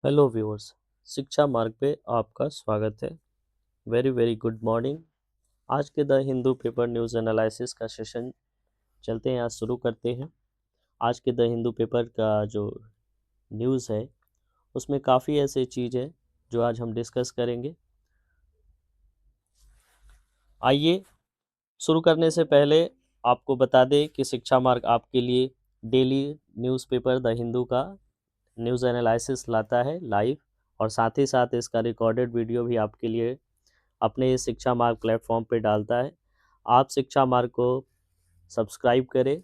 Hello viewers. शिक्षा मार्ग पे आपका स्वागत है। Very very good morning. आज के the Hindu paper news analysis का सेशन चलते हैं, आज शुरू करते हैं। आज के द हिंदू पेपर का जो न्यूज़ है उसमें काफ़ी ऐसे चीज़ है जो आज हम डिस्कस करेंगे। आइए शुरू करने से पहले आपको बता दें कि शिक्षा मार्ग आपके लिए डेली न्यूज़पेपर द हिंदू का न्यूज़ एनालिसिस लाता है लाइव, और साथ ही साथ इसका रिकॉर्डेड वीडियो भी आपके लिए अपने इस शिक्षा मार्ग प्लेटफॉर्म पे डालता है। आप शिक्षा मार्ग को सब्सक्राइब करें,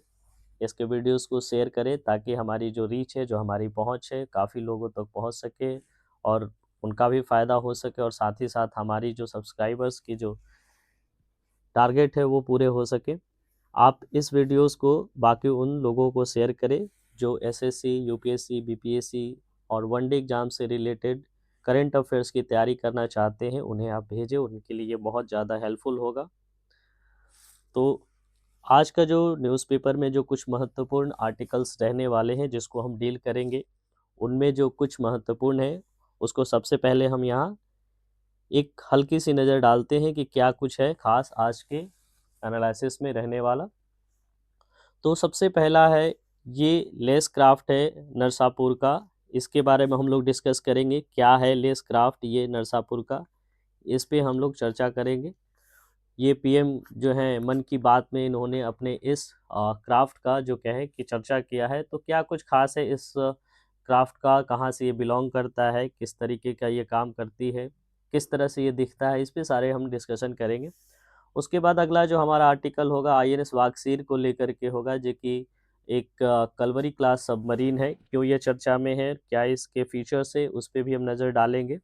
इसके वीडियोस को शेयर करें ताकि हमारी जो रीच है, जो हमारी पहुंच है, काफ़ी लोगों तक पहुंच सके और उनका भी फ़ायदा हो सके, और साथ ही साथ हमारी जो सब्सक्राइबर्स की जो टारगेट है वो पूरे हो सके। आप इस वीडियोस को बाकी उन लोगों को शेयर करें जो एसएससी, यूपीएससी, बीपीएससी और वनडे एग्ज़ाम से रिलेटेड करंट अफेयर्स की तैयारी करना चाहते हैं, उन्हें आप भेजें, उनके लिए बहुत ज़्यादा हेल्पफुल होगा। तो आज का जो न्यूज़पेपर में जो कुछ महत्वपूर्ण आर्टिकल्स रहने वाले हैं जिसको हम डील करेंगे, उनमें जो कुछ महत्वपूर्ण है उसको सबसे पहले हम यहाँ एक हल्की सी नज़र डालते हैं कि क्या कुछ है ख़ास आज के एनालिसिस में रहने वाला। तो सबसे पहला है, ये लेस क्राफ्ट है नरसापुर का। इसके बारे में हम लोग डिस्कस करेंगे, क्या है लेस क्राफ्ट ये नरसापुर का, इस पे हम लोग चर्चा करेंगे। ये पीएम जो है मन की बात में इन्होंने अपने इस क्राफ्ट का जो कहे कि चर्चा किया है, तो क्या कुछ खास है इस क्राफ्ट का, कहाँ से ये बिलोंग करता है, किस तरीके का ये काम करती है, किस तरह से ये दिखता है, इस पे सारे हम डिस्कशन करेंगे। उसके बाद अगला जो हमारा आर्टिकल होगा आईएनएस वागसीर को लेकर के होगा, जो कि एक कलवरी क्लास सबमरीन है। क्यों ये चर्चा में है, क्या इसके फीचर्स है, उस पर भी हम नज़र डालेंगे।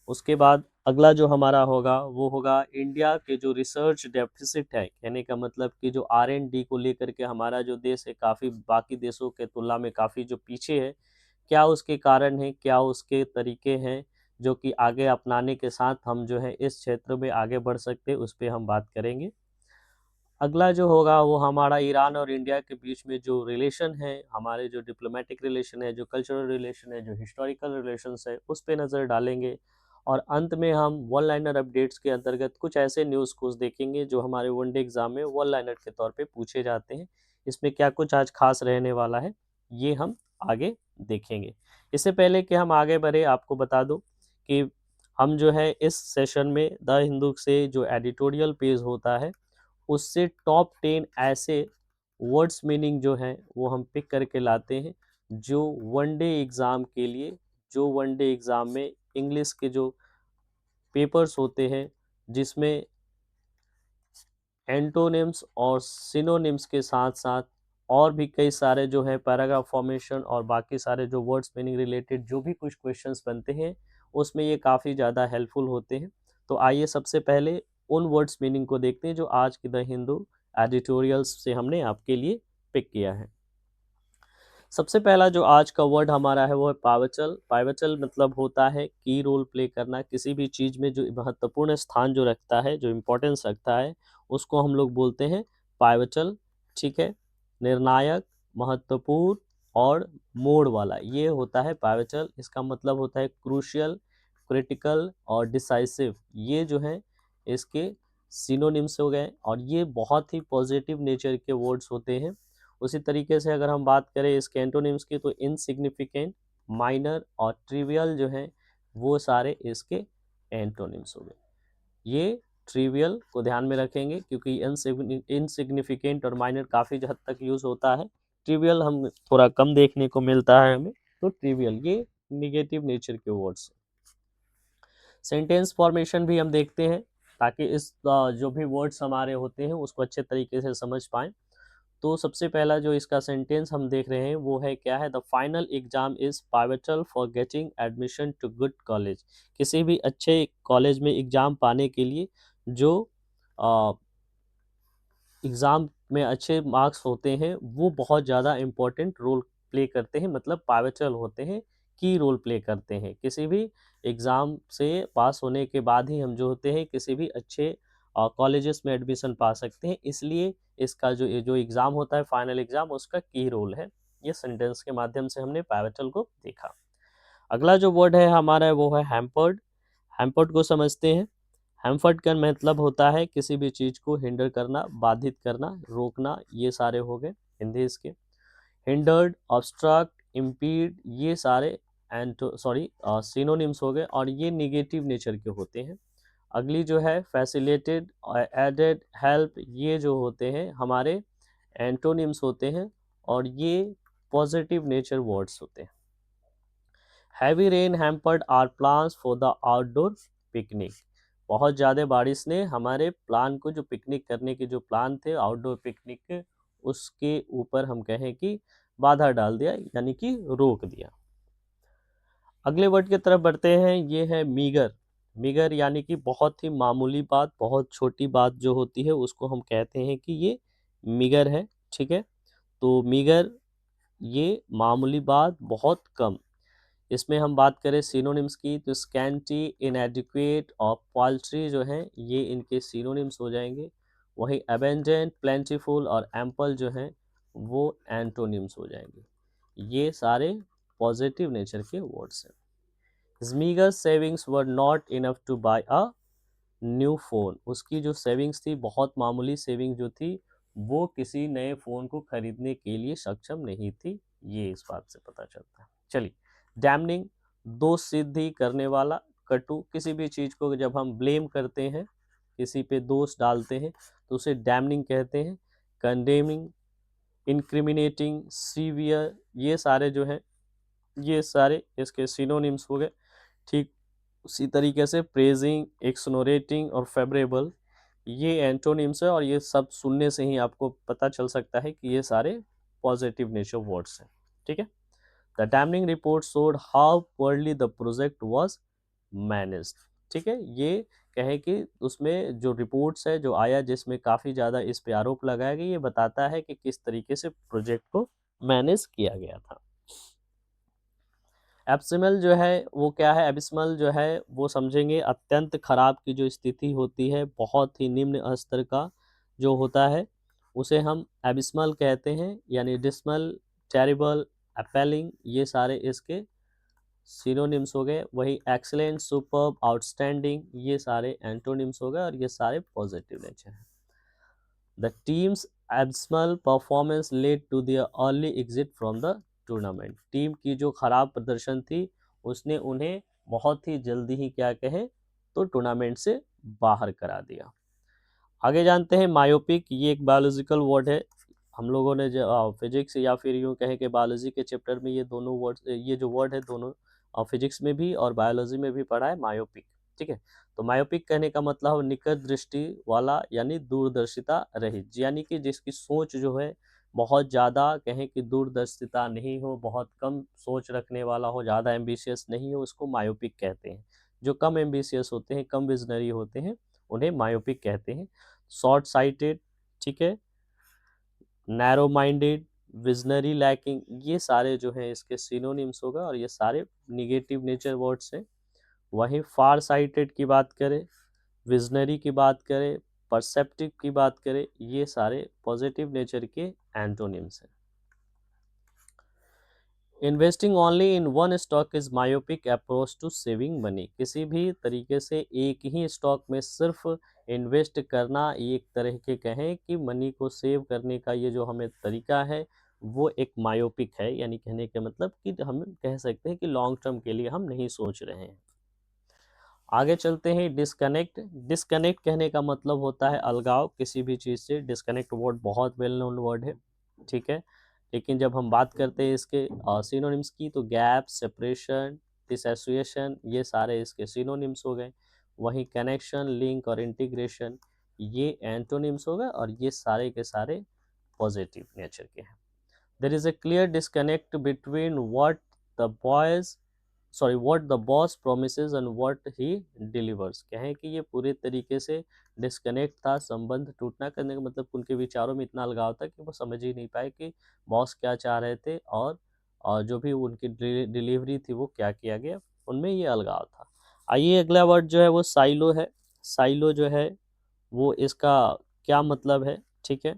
उसके बाद अगला जो हमारा होगा वो होगा इंडिया के जो रिसर्च डेफिसिट है, कहने का मतलब कि जो R&D को लेकर के हमारा जो देश है काफ़ी बाकी देशों के तुलना में काफ़ी जो पीछे है, क्या उसके कारण है, क्या उसके तरीके हैं जो कि आगे अपनाने के साथ हम जो है इस क्षेत्र में आगे बढ़ सकते हैं, उस पर हम बात करेंगे। अगला जो होगा वो हमारा ईरान और इंडिया के बीच में जो रिलेशन है, हमारे जो डिप्लोमेटिक रिलेशन है, जो कल्चरल रिलेशन है, जो हिस्टोरिकल रिलेशंस है, उस पे नज़र डालेंगे। और अंत में हम वन लाइनर अपडेट्स के अंतर्गत कुछ ऐसे न्यूज़ को देखेंगे जो हमारे वनडे एग्ज़ाम में वन लाइनर के तौर पे पूछे जाते हैं। इसमें क्या कुछ आज खास रहने वाला है, ये हम आगे देखेंगे। इससे पहले कि हम आगे बढ़े, आपको बता दूं कि हम जो है इस सेशन में द हिंदू से जो एडिटोरियल पेज होता है उससे टॉप 10 ऐसे वर्ड्स मीनिंग जो हैं वो हम पिक करके लाते हैं, जो वनडे एग्ज़ाम के लिए, जो वनडे एग्ज़ाम में इंग्लिश के जो पेपर्स होते हैं जिसमें एंटोनिम्स और सिनोनिम्स के साथ साथ और भी कई सारे जो है पैराग्राफ फॉर्मेशन और बाकी सारे जो वर्ड्स मीनिंग रिलेटेड जो भी कुछ क्वेश्चंस बनते हैं उसमें ये काफ़ी ज़्यादा हेल्पफुल होते हैं। तो आइए सबसे पहले उन वर्ड्स मीनिंग को देखते हैं जो आज की द हिंदू एडिटोरियल्स से हमने आपके लिए पिक किया है। सबसे पहला जो आज का वर्ड हमारा है वो है पावचल। पावचल मतलब होता है की रोल प्ले करना, किसी भी चीज़ में जो महत्वपूर्ण स्थान जो रखता है, जो इम्पोर्टेंस रखता है, उसको हम लोग बोलते हैं पावचल। ठीक है, निर्णायक, महत्वपूर्ण और मोड़ वाला, ये होता है पावचल। इसका मतलब होता है क्रूशियल, क्रिटिकल और डिसाइसिव, ये जो है इसके सिनोनिम्स हो गए, और ये बहुत ही पॉजिटिव नेचर के वर्ड्स होते हैं। उसी तरीके से अगर हम बात करें इसके एंटोनिम्स की, तो इनसिग्निफिकेंट, माइनर और ट्रिवियल जो हैं वो सारे इसके एंटोनिम्स हो गए। ये ट्रिवियल को ध्यान में रखेंगे क्योंकि इनसिग्निफिकेंट और माइनर काफ़ी हद तक यूज़ होता है, ट्रिवियल हम थोड़ा कम देखने को मिलता है हमें। तो ट्रिवियल ये निगेटिव नेचर के वर्ड्स। सेंटेंस फॉर्मेशन भी हम देखते हैं ताकि इस जो भी वर्ड्स हमारे होते हैं उसको अच्छे तरीके से समझ पाएँ। तो सबसे पहला जो इसका सेंटेंस हम देख रहे हैं वो है, क्या है, the final exam is pivotal for getting admission to good college. किसी भी अच्छे कॉलेज में एग्ज़ाम पाने के लिए जो एग्ज़ाम में अच्छे मार्क्स होते हैं वो बहुत ज़्यादा इम्पोर्टेंट रोल प्ले करते हैं, मतलब पाइवटल होते हैं, की रोल प्ले करते हैं। किसी भी एग्ज़ाम से पास होने के बाद ही हम जो होते हैं किसी भी अच्छे कॉलेजेस में एडमिशन पा सकते हैं, इसलिए इसका जो एग्ज़ाम होता है फाइनल एग्ज़ाम, उसका की रोल है। ये सेंटेंस के माध्यम से हमने पाइवटल को देखा। अगला जो वर्ड है हमारा वो है हैम्पर्ड। हैम्पर्ड को समझते हैं। हैम्पर्ड का मतलब होता है किसी भी चीज़ को हिंडर करना, बाधित करना, रोकना, ये सारे हो गए हिंदी इसके। हिंडर्ड, ऑब्स्ट्रक्ट, इम्पीड, ये सारे सिनोनिम्स हो गए और ये निगेटिव नेचर के होते हैं। अगली जो है फैसिलिटेड, एडेड, हेल्प, ये जो होते हैं हमारे एंटोनिम्स होते हैं और ये पॉजिटिव नेचर वर्ड्स होते हैं। Heavy rain hampered our plans for the outdoor picnic. बहुत ज़्यादा बारिश ने हमारे प्लान को, जो पिकनिक करने के जो प्लान थे आउटडोर पिकनिक के, उसके ऊपर हम कहें कि बाधा डाल दिया, यानी कि रोक दिया। अगले वर्ड की तरफ बढ़ते हैं, ये है मीगर। मीगर यानी कि बहुत ही मामूली बात, बहुत छोटी बात जो होती है उसको हम कहते हैं कि ये मीगर है। ठीक है, तो मीगर ये मामूली बात, बहुत कम। इसमें हम बात करें सिनोनिम्स की तो स्कैंटी, इनएडिक्वेट और पाल्ट्री जो हैं ये इनके सिनोनिम्स हो जाएंगे। वहीं अबेंडेंट, प्लेंटीफुल और एम्पल जो हैं वो एंटोनिम्स हो जाएंगे। ये सारे पॉजिटिव नेचर के वर्ड्स हैं। Smeagol's savings were not enough to buy a new phone. उसकी जो सेविंग्स थी, बहुत मामूली सेविंग जो थी, वो किसी नए फ़ोन को खरीदने के लिए सक्षम नहीं थी। ये इस बात से पता चलता है। चलिए, डैम्निंग, दोष सिद्धि करने वाला, कटु, किसी भी चीज़ को जब हम ब्लेम करते हैं, किसी पे दोष डालते हैं तो उसे डैम्निंग कहते हैं। कंडेमिंग, इंक्रिमिनेटिंग, सीवियर, ये सारे जो हैं ये सारे इसके सिनोनिम्स हो गए। ठीक उसी तरीके से प्रेजिंग, एक्सोनरेटिंग और फेवरेबल, ये एंटोनिम्स है और ये सब सुनने से ही आपको पता चल सकता है कि ये सारे पॉजिटिव नेचर वर्ड्स हैं। ठीक है, the damning report showed how poorly the project was managed. ठीक है, ये कहें कि उसमें जो रिपोर्ट्स है जो आया जिसमें काफ़ी ज़्यादा इस पे आरोप लगाया गया, ये बताता है कि किस तरीके से प्रोजेक्ट को मैनेज किया गया था। एब्सिमल जो है वो क्या है, एबिस्मल जो है वो समझेंगे अत्यंत खराब की जो स्थिति होती है, बहुत ही निम्न स्तर का जो होता है उसे हम एबिस्मल कहते हैं, यानी डिस्मल, टेरिबल, अपेलिंग, ये सारे इसके सिनोनिम्स हो गए। वही एक्सीलेंट, सुपर्ब, आउटस्टैंडिंग, ये सारे एंटोनिम्स हो गए और ये सारे पॉजिटिव नेचर हैं। The team's abysmal performance led to their early exit from the tournament. Team की जो खराब प्रदर्शन थी उसने उन्हें बहुत ही जल्दी ही क्या कहे तो टूर्नामेंट से बाहर करा दिया। आगे जानते हैं मायोपिक, ये एक बायोलॉजिकल वर्ड है। हम लोगों ने जो फिजिक्स या फिर यूँ कहें कि बायोलॉजी के चैप्टर में ये दोनों वर्ड, ये जो वर्ड है दोनों फिजिक्स में भी और बायोलॉजी में भी पढ़ा है, मायोपिक। ठीक है, तो मायोपिक कहने का मतलब निकट दृष्टि वाला, यानी दूरदर्शिता रहित, यानी कि जिसकी सोच जो है बहुत ज़्यादा कहें कि दूरदर्शिता नहीं हो, बहुत कम सोच रखने वाला हो, ज़्यादा एम्बिशियस नहीं हो, उसको मायोपिक कहते हैं। जो कम एम्बिशियस होते हैं, कम विजनरी होते हैं, उन्हें मायोपिक कहते हैं। शॉर्ट साइटेड, ठीक है, नैरो माइंडेड, विजनरी लैकिंग, ये सारे जो हैं इसके सिनोनिम्स होगा और ये सारे निगेटिव नेचर वर्ड्स हैं। वहीं फार साइटेड की बात करें, विजनरी की बात करें, परसेप्टिव की बात करें, ये सारे पॉजिटिव नेचर के एंटोनिम्स हैं। Investing only in one stock is myopic approach to saving money. किसी भी तरीके से एक ही स्टॉक में सिर्फ इन्वेस्ट करना, एक तरह के कहें कि मनी को सेव करने का ये जो हमें तरीका है वो एक मायोपिक है, यानी कहने का मतलब कि हम कह सकते हैं कि लॉन्ग टर्म के लिए हम नहीं सोच रहे हैं। आगे चलते हैं, डिस्कनेक्ट। डिस्कनेक्ट कहने का मतलब होता है अलगाव किसी भी चीज़ से। डिस्कनेक्ट वर्ड बहुत वेल नोन वर्ड है, ठीक है, लेकिन जब हम बात करते हैं इसके सिनोनिम्स की तो गैप, सेपरेशन, डिसोसिएशन, ये सारे इसके सिनोनिम्स हो गए। वहीं कनेक्शन, लिंक और इंटीग्रेशन, ये एंटोनिम्स हो गए और ये सारे के सारे पॉजिटिव नेचर के हैं। There is a clear disconnect between what the boss promises and what he delivers. कहें कि ये पूरे तरीके से डिस्कनेक्ट था, संबंध टूटना करने का मतलब उनके विचारों में इतना अलगाव था कि वो समझ ही नहीं पाए कि बॉस क्या चाह रहे थे और जो भी उनकी डिलीवरी थी वो क्या किया गया, उनमें ये अलगाव था। आइए अगला वर्ड जो है वो साइलो है। साइलो जो है वो इसका क्या मतलब है, ठीक है,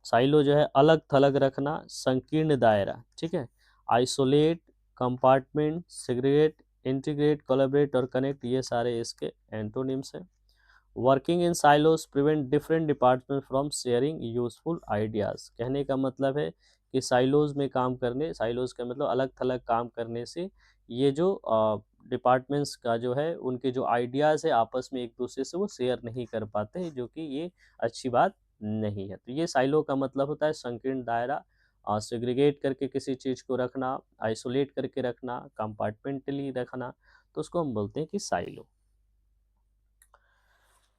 साइलो जो है अलग थलग रखना, संकीर्ण दायरा, ठीक है, isolate, compartment, segregate, integrate, collaborate और कनेक्ट, ये सारे इसके एंटोनिम्स हैं। Working in silos prevent different department from sharing useful ideas. कहने का मतलब है कि साइलोज में काम करने, साइलोज का मतलब अलग थलग काम करने से ये जो डिपार्टमेंट्स का जो है उनके जो आइडियाज़ है आपस में एक दूसरे से वो शेयर नहीं कर पाते हैं, जो कि ये अच्छी बात नहीं है। तो ये साइलो का मतलब होता है संकीर्ण दायरा, सेग्रीगेट करके किसी चीज़ को रखना, आइसोलेट करके रखना, कंपार्टमेंटली रखना, तो उसको हम बोलते हैं कि साइलो।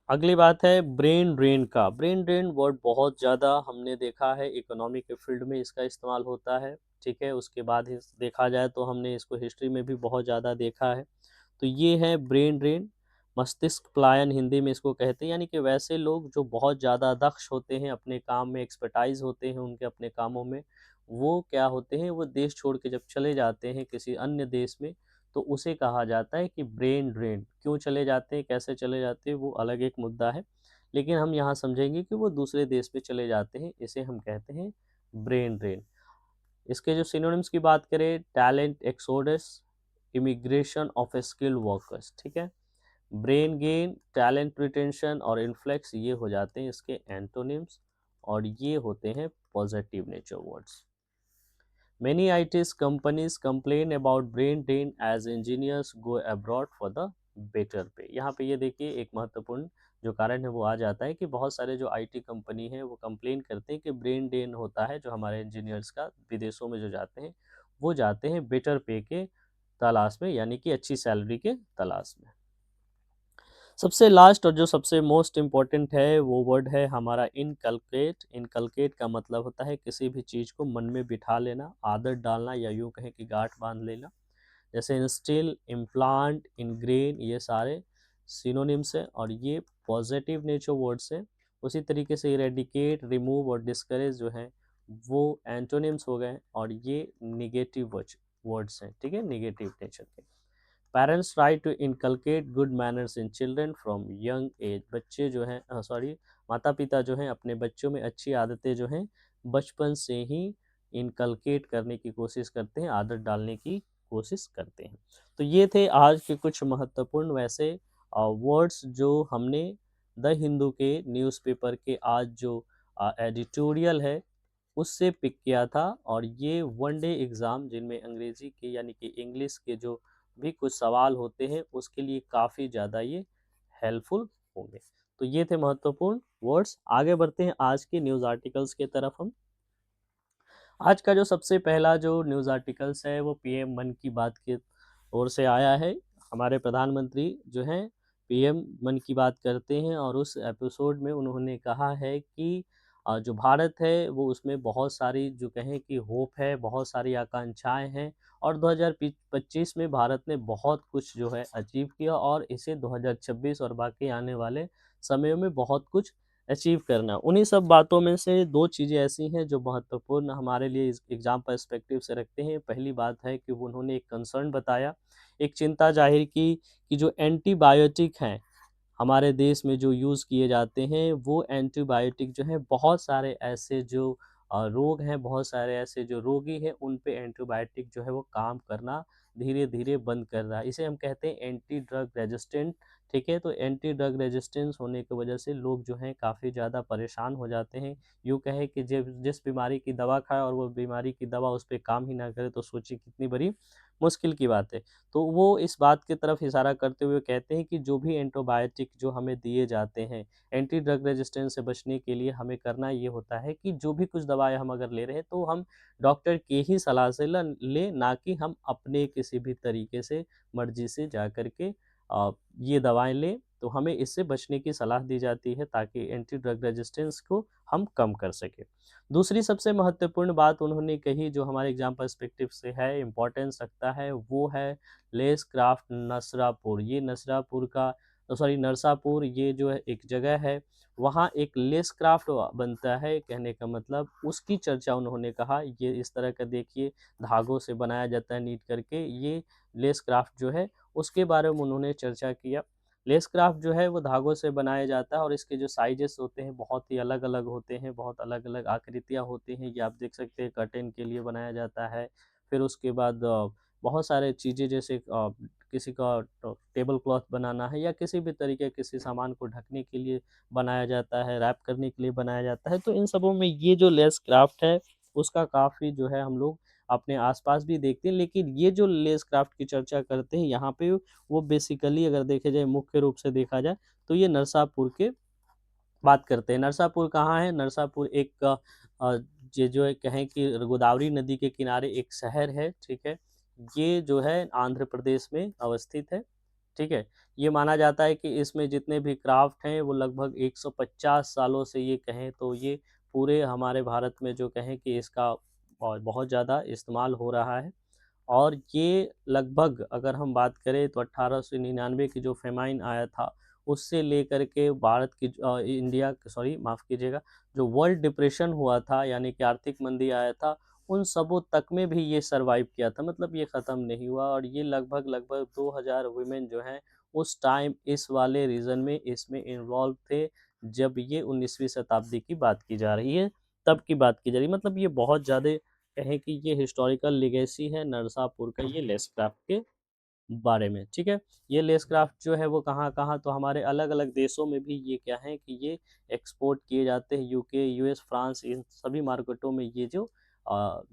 अगली बात है ब्रेन ड्रेन का। ब्रेन ड्रेन वर्ड बहुत ज़्यादा हमने देखा है इकोनॉमी के फील्ड में इसका इस्तेमाल होता है, ठीक है। उसके बाद ही देखा जाए तो हमने इसको हिस्ट्री में भी बहुत ज़्यादा देखा है। तो ये है ब्रेन ड्रेन, मस्तिष्क पलायन हिंदी में इसको कहते हैं, यानी कि वैसे लोग जो बहुत ज़्यादा दक्ष होते हैं अपने काम में, एक्सपर्टाइज होते हैं उनके अपने कामों में, वो क्या होते हैं, वो देश छोड़ के जब चले जाते हैं किसी अन्य देश में, तो उसे कहा जाता है कि ब्रेन ड्रेन। क्यों चले जाते हैं, कैसे चले जाते हैं, वो अलग एक मुद्दा है, लेकिन हम यहाँ समझेंगे कि वो दूसरे देश में चले जाते हैं, इसे हम कहते हैं ब्रेन ड्रेन। इसके जो सिनोनिम्स की बात करें, talent exodus, immigration of skilled workers, ठीक है। ब्रेन गेन, टैलेंट रिटेंशन और इन्फ्लेक्स, ये हो जाते हैं इसके एंटोनिम्स, और ये होते हैं positive nature words. Many IT's companies complain about brain drain as engineers go abroad for the better pay। यहाँ पे ये देखिए एक महत्वपूर्ण जो कारण है वो आ जाता है कि बहुत सारे जो आईटी कंपनी हैं वो कंप्लेन करते हैं कि ब्रेन ड्रेन होता है जो हमारे इंजीनियर्स का, विदेशों में जो जाते हैं वो जाते हैं बेटर पे के तलाश में, यानी कि अच्छी सैलरी के तलाश में। सबसे लास्ट और जो सबसे मोस्ट इम्पॉर्टेंट है वो वर्ड है हमारा इनकलकेट। इनकलकेट का मतलब होता है किसी भी चीज़ को मन में बिठा लेना, आदत डालना, या यूँ कहें कि गांठ बांध लेना। जैसे इंस्टिल, इम्प्लांट, इनग्रेन, ये सारे सिनोनिम्स हैं और ये पॉजिटिव नेचर वर्ड्स हैं। उसी तरीके से इरेडिकेट, रिमूव और डिस्करेज जो हैं वो एंटोनिम्स हो गए, और ये निगेटिव वर्ड्स हैं, ठीक है, निगेटिव नेचर के। Parents try to inculcate good manners in children from young age. बच्चे जो हैं सॉरी माता पिता जो हैं अपने बच्चों में अच्छी आदतें जो हैं बचपन से ही इनकलकेट करने की कोशिश करते हैं, आदत डालने की कोशिश करते हैं। तो ये थे आज के कुछ महत्वपूर्ण वैसे वर्ड्स जो हमने द हिंदू के न्यूज़पेपर के आज जो एडिटोरियल है उससे पिक किया था, और ये वन डे एग्ज़ाम जिनमें अंग्रेज़ी के यानी कि इंग्लिश के जो भी कुछ सवाल होते हैं उसके लिए काफ़ी ज़्यादा ये हेल्पफुल होंगे। तो ये थे महत्वपूर्ण वर्ड्स। आगे बढ़ते हैं आज के न्यूज़ आर्टिकल्स के तरफ हम। आज का जो सबसे पहला जो न्यूज़ आर्टिकल्स है वो पीएम मन की बात की ओर से आया है। हमारे प्रधानमंत्री जो हैं पीएम मन की बात करते हैं, और उस एपिसोड में उन्होंने कहा है कि जो भारत है वो उसमें बहुत सारी जो कहें कि होप है, बहुत सारी आकांक्षाएं हैं, और 2025 में भारत ने बहुत कुछ जो है अचीव किया, और इसे 2026 और बाकी आने वाले समयों में बहुत कुछ अचीव करना। उन्हीं सब बातों में से दो चीज़ें ऐसी हैं जो महत्वपूर्ण हमारे लिए इस एग्ज़ाम पर्सपेक्टिव से रखते हैं। पहली बात है कि उन्होंने एक कंसर्न बताया, एक चिंता जाहिर की कि जो एंटीबायोटिक हैं हमारे देश में जो यूज़ किए जाते हैं, वो एंटीबायोटिक जो है बहुत सारे ऐसे जो रोग हैं, बहुत सारे ऐसे जो रोगी हैं उन पे एंटीबायोटिक जो है वो काम करना धीरे धीरे बंद कर रहा है। इसे हम कहते हैं एंटी ड्रग रेजिस्टेंट, ठीक है। तो एंटी ड्रग रेजिस्टेंस होने की वजह से लोग जो हैं काफ़ी ज़्यादा परेशान हो जाते हैं। यूँ कहें कि जिस बीमारी की दवा खाए और वो बीमारी की दवा उस पे काम ही ना करे, तो सोचिए कितनी बड़ी मुश्किल की बात है। तो वो इस बात की तरफ इशारा करते हुए कहते हैं कि जो भी एंटीबायोटिक जो हमें दिए जाते हैं, एंटी ड्रग रेजिस्टेंस से बचने के लिए हमें करना ये होता है कि जो भी कुछ दवाएँ हम अगर ले रहे हैं तो हम डॉक्टर की ही सलाह से लें, ना कि हम अपने किसी भी तरीके से मर्ज़ी से जा कर के ये दवाएँ लें। तो हमें इससे बचने की सलाह दी जाती है ताकि एंटी ड्रग रेजिस्टेंस को हम कम कर सकें। दूसरी सबसे महत्वपूर्ण बात उन्होंने कही जो हमारे एग्ज़ाम पर्सपेक्टिव से है, इम्पोर्टेंस रखता है, वो है लेस क्राफ्ट नसरापुर। ये नसरापुर का सॉरी नरसापुर, ये जो है एक जगह है, वहाँ एक लेस क्राफ्ट बनता है। कहने का मतलब उसकी चर्चा उन्होंने कहा, ये इस तरह का देखिए धागों से बनाया जाता है नीट करके, ये लेस क्राफ्ट जो है उसके बारे में उन्होंने चर्चा किया। लेस क्राफ्ट जो है वो धागों से बनाया जाता है, और इसके जो साइजेस होते हैं बहुत ही अलग अलग होते हैं, बहुत अलग अलग आकृतियाँ होती हैं। ये आप देख सकते हैं कर्टेन के लिए बनाया जाता है, फिर उसके बाद बहुत सारे चीज़ें जैसे किसी का टेबल क्लॉथ बनाना है या किसी भी तरीके किसी सामान को ढकने के लिए बनाया जाता है, रैप करने के लिए बनाया जाता है। तो इन सबों में ये जो लेस क्राफ्ट है उसका काफ़ी जो है हम लोग अपने आसपास भी देखते हैं। लेकिन ये जो लेस क्राफ्ट की चर्चा करते हैं यहाँ पे वो बेसिकली अगर देखे जाए मुख्य रूप से देखा जाए तो ये नरसापुर के बात करते हैं। नरसापुर कहाँ है? नरसापुर एक ये जो है कहें कि गोदावरी नदी के किनारे एक शहर है, ठीक है? ये जो है आंध्र प्रदेश में अवस्थित है, ठीक है? ये माना जाता है कि इसमें जितने भी क्राफ्ट हैं वो लगभग 150 सालों से ये कहें तो ये पूरे हमारे भारत में जो कहें कि इसका और बहुत ज़्यादा इस्तेमाल हो रहा है। और ये लगभग अगर हम बात करें तो 1899 की जो फेमाइन आया था उससे लेकर के भारत की इंडिया सॉरी माफ़ कीजिएगा जो वर्ल्ड डिप्रेशन हुआ था यानी कि आर्थिक मंदी आया था उन सबों तक में भी ये सरवाइव किया था मतलब ये ख़त्म नहीं हुआ और ये लगभग लगभग 2000 वुमेन जो हैं उस टाइम इस वाले रीज़न में इसमें इन्वॉल्व थे जब ये 19वीं शताब्दी की बात की जा रही है तब की बात की जा रही है मतलब ये बहुत ज़्यादा कहें कि ये हिस्टोरिकल लेगेसी है नरसापुर का ये लेस क्राफ्ट के बारे में, ठीक है? ये लेस क्राफ्ट जो है वो कहाँ-कहाँ तो हमारे अलग-अलग देशों में भी ये क्या है कि ये एक्सपोर्ट किए जाते हैं यूके, यूएस, फ्रांस इन सभी मार्केटों में ये जो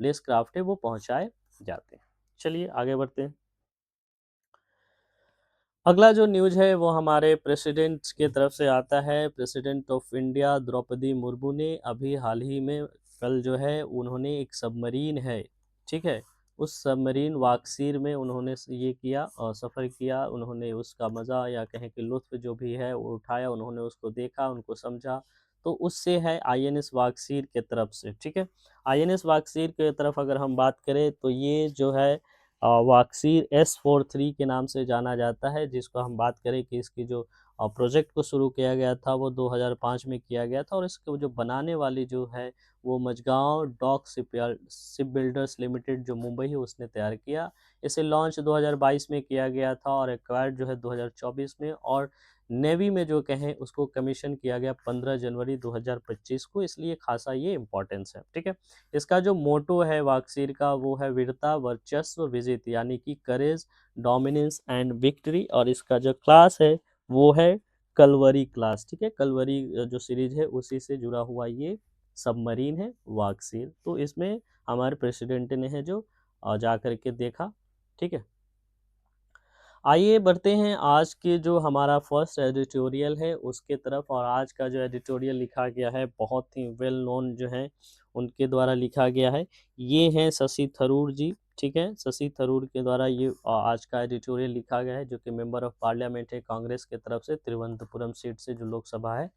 लेस क्राफ्ट है वो पहुँचाए जाते हैं। चलिए आगे बढ़ते हैं। अगला जो न्यूज़ है वो हमारे प्रेसिडेंट के तरफ से आता है। President of India Droupadi Murmu ने अभी हाल ही में कल जो है उन्होंने एक सबमरीन है, ठीक है? उस सबमरीन वाक्सीर में उन्होंने ये किया सफ़र किया, उन्होंने उसका मज़ा या कहें कि लुत्फ़ जो भी है वो उठाया, उन्होंने उसको देखा, उनको समझा। तो उससे है आईएनएस वाक्सीर के तरफ से, ठीक है? आईएनएस वाक्सीर के तरफ अगर हम बात करें तो ये जो है वाक्सीर S43 के नाम से जाना जाता है जिसको हम बात करें कि इसकी जो प्रोजेक्ट को शुरू किया गया था वो 2005 में किया गया था और इसको जो बनाने वाली जो है वो Mazagon dock ship builders limited जो मुंबई है उसने तैयार किया। इसे लॉन्च 2022 में किया गया था और एक्वायर्ड जो है 2024 में और नेवी में जो कहें उसको कमीशन किया गया 15 जनवरी 2025 को इसलिए खासा ये इम्पोर्टेंस है, ठीक है? इसका जो मोटो है वाक्सीर का वो है वीरता वर्चस्व विजित यानी कि करेज डोमिनेंस एंड विक्ट्री और इसका जो क्लास है वो है कलवरी क्लास, ठीक है? कलवरी जो सीरीज है उसी से जुड़ा हुआ ये सबमरीन है वाक्सीर। तो इसमें हमारे प्रेसिडेंट ने है जो जा कर के देखा, ठीक है? आइए बढ़ते हैं आज के जो हमारा फर्स्ट एडिटोरियल है उसके तरफ और आज का जो एडिटोरियल लिखा गया है बहुत ही वेल नोन जो हैं उनके द्वारा लिखा गया है। ये हैं शशि थरूर जी, ठीक है? शशि थरूर के द्वारा ये आज का एडिटोरियल लिखा गया है जो कि मेंबर ऑफ पार्लियामेंट है कांग्रेस के तरफ से तिरुवनंतपुरम सीट से जो लोकसभा है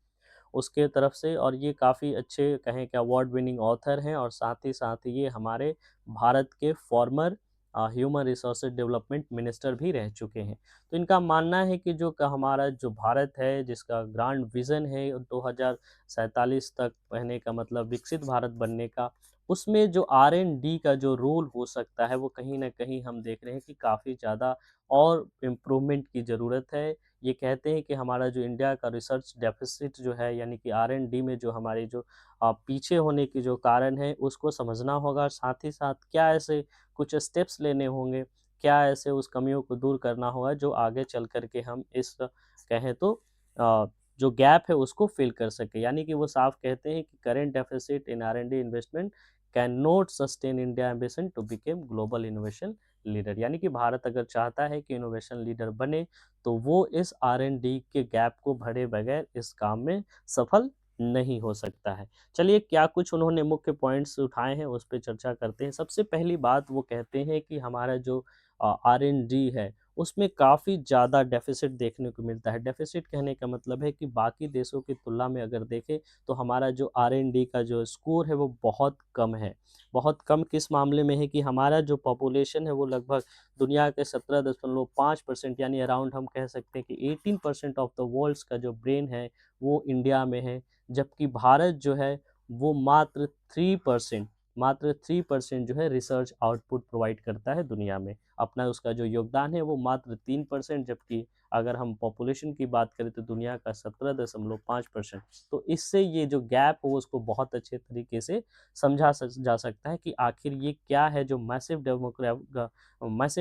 उसके तरफ से और ये काफ़ी अच्छे कहें कि अवार्ड विनिंग ऑथर हैं और साथ ही ये हमारे भारत के farmer human resources development minister भी रह चुके हैं। तो इनका मानना है कि जो हमारा जो भारत है जिसका ग्रांड विज़न है 2047 तक कहने का मतलब विकसित भारत बनने का, उसमें जो R&D का जो रोल हो सकता है वो कहीं न कहीं हम देख रहे हैं कि काफ़ी ज़्यादा और इम्प्रूवमेंट की ज़रूरत है। ये कहते हैं कि हमारा जो इंडिया का रिसर्च डेफिसिट जो है यानी कि R&D में जो हमारी जो पीछे होने की जो कारण है उसको समझना होगा साथ ही साथ क्या ऐसे कुछ स्टेप्स लेने होंगे, क्या ऐसे उस कमियों को दूर करना होगा जो आगे चल कर के हम इस कहें तो अ, जो गैप है उसको फिल कर सकें। यानी कि वो साफ कहते हैं कि current deficit in R&D investment can not sustain India ambition to became global innovation leader. यानी कि भारत अगर चाहता है कि इनोवेशन लीडर बने तो वो इस R&D के गैप को भरे बगैर इस काम में सफल नहीं हो सकता है। चलिए क्या कुछ उन्होंने मुख्य पॉइंट्स उठाए हैं उस पे चर्चा करते हैं। सबसे पहली बात वो कहते हैं कि हमारा जो R&D है उसमें काफ़ी ज़्यादा डेफ़िसिट देखने को मिलता है। डेफ़िसिट कहने का मतलब है कि बाकी देशों की तुलना में अगर देखें तो हमारा जो R&D का जो स्कोर है वो बहुत कम है। बहुत कम किस मामले में है कि हमारा जो पॉपुलेशन है वो लगभग दुनिया के 17.5% यानी अराउंड हम कह सकते हैं कि 18% ऑफ द वर्ल्ड्स का जो ब्रेन है वो इंडिया में है। जबकि भारत जो है वो मात्र 3% जो है रिसर्च आउटपुट प्रोवाइड करता है दुनिया में। अपना उसका जो योगदान है वो मात्र 3% जबकि अगर हम पॉपुलेशन की बात करें तो दुनिया का 17.5%। तो इससे ये जो गैप हो उसको बहुत अच्छे तरीके से समझा जा सकता है कि आखिर ये क्या है जो मैसिव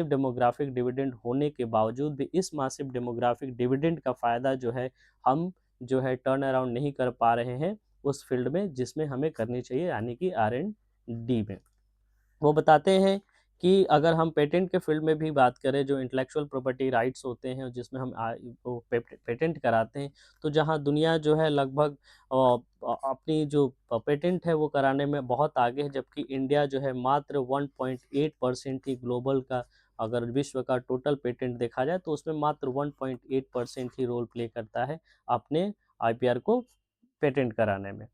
डेमोग्राफिक डिविडेंड होने के बावजूद भी इस मैसिव डेमोग्राफिक डिविडेंड का फ़ायदा जो है हम जो है टर्न अराउंड नहीं कर पा रहे हैं उस फील्ड में जिसमें हमें करनी चाहिए, यानी कि R&D में। वो बताते हैं कि अगर हम पेटेंट के फील्ड में भी बात करें, जो इंटेलेक्चुअल प्रॉपर्टी राइट्स होते हैं जिसमें हम वो पेटेंट कराते हैं, तो जहां दुनिया जो है लगभग अपनी जो पेटेंट है वो कराने में बहुत आगे है, जबकि इंडिया जो है मात्र 1.8% ही ग्लोबल का, अगर विश्व का टोटल पेटेंट देखा जाए तो उसमें मात्र 1.8% ही रोल प्ले करता है अपने आईपीआर को पेटेंट कराने में।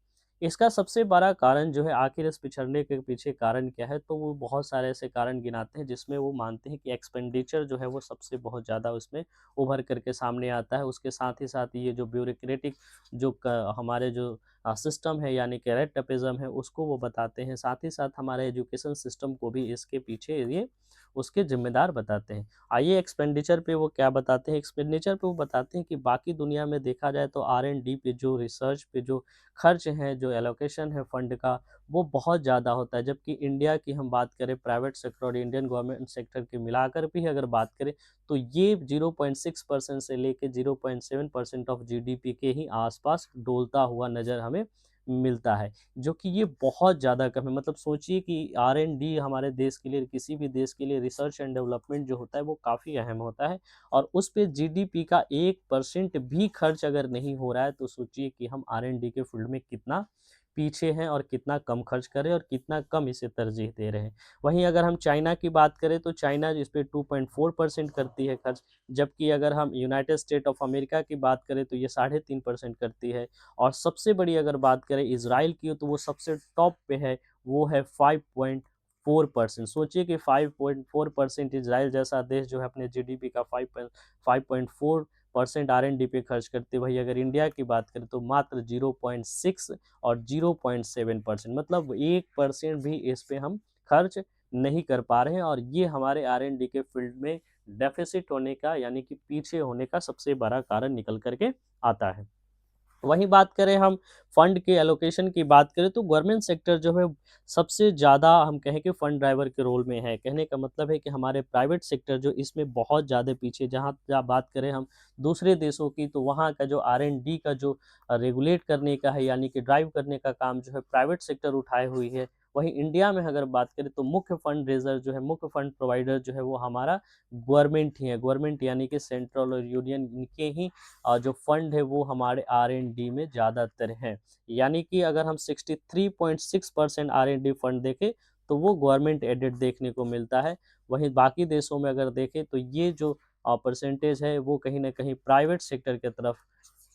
इसका सबसे बड़ा कारण जो है, आखिर इस पिछड़ने के पीछे कारण क्या है, तो वो बहुत सारे ऐसे कारण गिनाते हैं जिसमें वो मानते हैं कि एक्सपेंडिचर जो है वो सबसे बहुत ज़्यादा उसमें उभर करके सामने आता है। उसके साथ ही साथ ये जो ब्यूरोक्रेटिक जो हमारे जो सिस्टम है, यानी कि रेट टपेज़म है, उसको वो बताते हैं। साथ ही साथ हमारे एजुकेशन सिस्टम को भी इसके पीछे ये उसके जिम्मेदार बताते हैं। आइए एक्सपेंडिचर पे वो क्या बताते हैं। एक्सपेंडिचर पे वो बताते हैं कि बाकी दुनिया में देखा जाए तो R&D पे जो रिसर्च पे जो खर्च हैं, जो एलोकेशन है फंड का, वो बहुत ज़्यादा होता है। जबकि इंडिया की हम बात करें, प्राइवेट सेक्टर और इंडियन गवर्नमेंट सेक्टर के मिलाकर भी अगर बात करें तो ये 0.6% से लेके 0.7% ऑफ जीडीपी के ही आसपास डोलता हुआ नज़र हमें मिलता है, जो कि ये बहुत ज़्यादा कम है। मतलब सोचिए कि R&D हमारे देश के लिए, किसी भी देश के लिए रिसर्च एंड डेवलपमेंट जो होता है वो काफ़ी अहम होता है, और उस पे जीडीपी का 1% भी खर्च अगर नहीं हो रहा है तो सोचिए कि हम R&D के फील्ड में कितना पीछे हैं और कितना कम खर्च कर रहे हैं और कितना कम इसे तरजीह दे रहे हैं। वहीं अगर हम चाइना की बात करें तो चाइना इस पे 2.4% करती है खर्च, जबकि अगर हम यूनाइटेड स्टेट ऑफ अमेरिका की बात करें तो ये 3.5% करती है। और सबसे बड़ी अगर बात करें इजराइल की, तो वो सबसे टॉप पे है, वो है 5.4%। सोचिए कि 5.4% इजराइल जैसा देश जो है अपने जीडीपी का 5.4% R&D पे खर्च करते। वही अगर इंडिया की बात करें तो मात्र 0.6 और 0.7%, मतलब 1% भी इस पे हम खर्च नहीं कर पा रहे हैं, और ये हमारे R&D के फील्ड में डेफिसिट होने का, यानी कि पीछे होने का सबसे बड़ा कारण निकल करके आता है। वहीं बात करें हम फंड के एलोकेशन की बात करें तो गवर्नमेंट सेक्टर जो है सबसे ज़्यादा हम कहें कि फंड ड्राइवर के रोल में है। कहने का मतलब है कि हमारे प्राइवेट सेक्टर जो इसमें बहुत ज़्यादा पीछे, जहाँ जहाँ बात करें हम दूसरे देशों की, तो वहाँ का जो R&D का जो रेगुलेट करने का है, यानी कि ड्राइव करने का काम जो है प्राइवेट सेक्टर उठाए हुई है। वहीं इंडिया में अगर बात करें तो मुख्य फंड रेजर जो है, मुख्य फंड प्रोवाइडर जो है वो हमारा गवर्नमेंट ही है। गवर्नमेंट यानी कि सेंट्रल और यूनियन, इनके ही जो फंड है वो हमारे R&D में ज़्यादातर हैं। यानी कि अगर हम 63.6% R&D फंड देखें तो वो गवर्नमेंट एडेड देखने को मिलता है। वहीं बाकी देशों में अगर देखें तो ये जो परसेंटेज है वो कहीं ना कहीं प्राइवेट सेक्टर की तरफ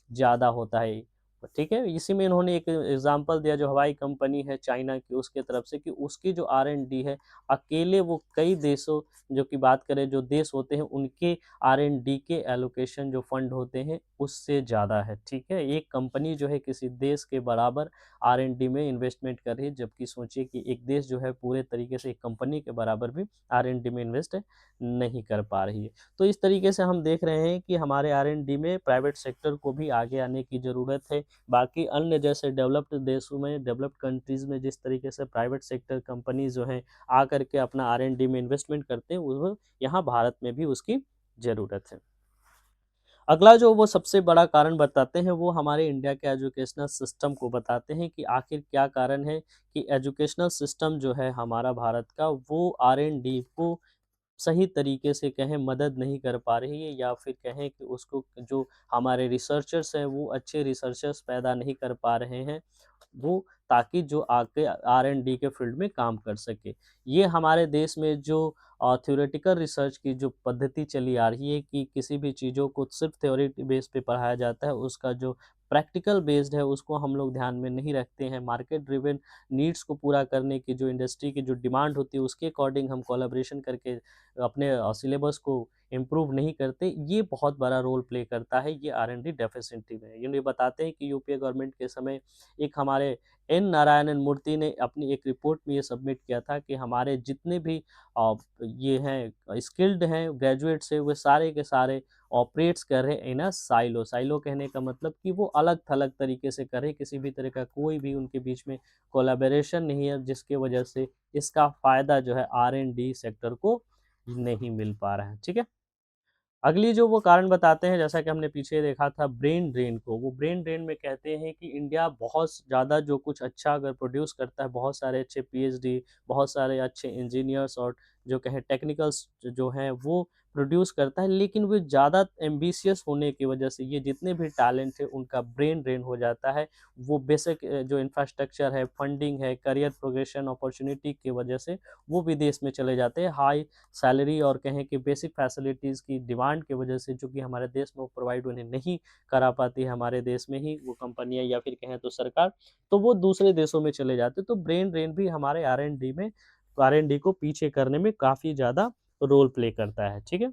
ज़्यादा होता है। ठीक है, इसी में इन्होंने एक एग्जांपल दिया जो हवाई कंपनी है चाइना की, उसके तरफ से, कि उसकी जो R&D है अकेले वो कई देशों, जो कि बात करें जो देश होते हैं उनके R&D के एलोकेशन जो फंड होते हैं उससे ज़्यादा है। ठीक है, एक कंपनी जो है किसी देश के बराबर R&D में इन्वेस्टमेंट कर रही है, जबकि सोचिए कि एक देश जो है पूरे तरीके से एक कंपनी के बराबर भी R&D में इन्वेस्ट नहीं कर पा रही है। तो इस तरीके से हम देख रहे हैं कि हमारे R&D में प्राइवेट सेक्टर को भी आगे आने की ज़रूरत है। बाकी अन्य जैसे डेवलप्ड देशों में, डेवलप्ड कंट्रीज़ में जिस तरीके से प्राइवेट सेक्टर कंपनीज जो हैं आकर के अपना R&D में इन्वेस्टमेंट करते हैं, वो यहाँ भारत में भी उसकी ज़रूरत है। अगला जो वो सबसे बड़ा कारण बताते हैं वो हमारे इंडिया के एजुकेशनल सिस्टम को बताते हैं कि आखिर क्या कारण है कि एजुकेशनल सिस्टम जो है हमारा भारत का, वो R&D को सही तरीके से कहें मदद नहीं कर पा रही है, या फिर कहें कि उसको जो हमारे रिसर्चर्स हैं वो अच्छे रिसर्चर्स पैदा नहीं कर पा रहे हैं, वो, ताकि जो आके R&D के फील्ड में काम कर सके। ये हमारे देश में जो थ्योरेटिकल रिसर्च की जो पद्धति चली आ रही है कि किसी भी चीज़ों को सिर्फ थ्योरी बेस पे पढ़ाया जाता है, उसका जो प्रैक्टिकल बेस्ड है उसको हम लोग ध्यान में नहीं रखते हैं। मार्केट ड्रिवन नीड्स को पूरा करने की जो इंडस्ट्री की जो डिमांड होती है उसके अकॉर्डिंग हम कोलैबोरेशन करके अपने सिलेबस को इम्प्रूव नहीं करते। ये बहुत बड़ा रोल प्ले करता है ये R&D डेफिशिएंसी में। ये बताते हैं कि यूपीए गवर्नमेंट के समय एक हमारे एन नारायणन मूर्ति ने अपनी एक रिपोर्ट में ये सबमिट किया था कि हमारे जितने भी ये हैं स्किल्ड हैं, ग्रेजुएट्स हैं, वे सारे के सारे ऑपरेट्स कर रहे इन अ साइलो। साइलो कहने का मतलब कि वो अलग थलग तरीके से कर रहे, किसी भी तरह का कोई भी उनके बीच में कोलैबोरेशन नहीं है, जिसके वजह से इसका फ़ायदा जो है R&D सेक्टर को नहीं मिल पा रहा है। ठीक है। अगली जो वो कारण बताते हैं, जैसा कि हमने पीछे देखा था ब्रेन ड्रेन को, वो ब्रेन ड्रेन में कहते हैं कि इंडिया बहुत ज़्यादा जो कुछ अच्छा अगर प्रोड्यूस करता है, बहुत सारे अच्छे पीएचडी, बहुत सारे अच्छे इंजीनियर्स और जो कहें टेक्निकल्स जो हैं वो प्रोड्यूस करता है, लेकिन वो ज़्यादा एम्बिशियस होने की वजह से ये जितने भी टैलेंट है उनका ब्रेन ड्रेन हो जाता है। वो बेसिक जो इंफ्रास्ट्रक्चर है, फंडिंग है, करियर प्रोग्रेशन अपॉर्चुनिटी की वजह से वो विदेश में चले जाते हैं। हाई सैलरी और कहें कि बेसिक फैसिलिटीज़ की डिमांड की वजह से, जो कि हमारे देश में वो प्रोवाइड उन्हें नहीं करा पाती है, हमारे देश में ही वो कंपनियां या फिर कहें तो सरकार, तो वो दूसरे देशों में चले जाते। तो ब्रेन ड्रेन भी हमारे R&D को पीछे करने में काफ़ी ज़्यादा रोल प्ले करता है। ठीक है।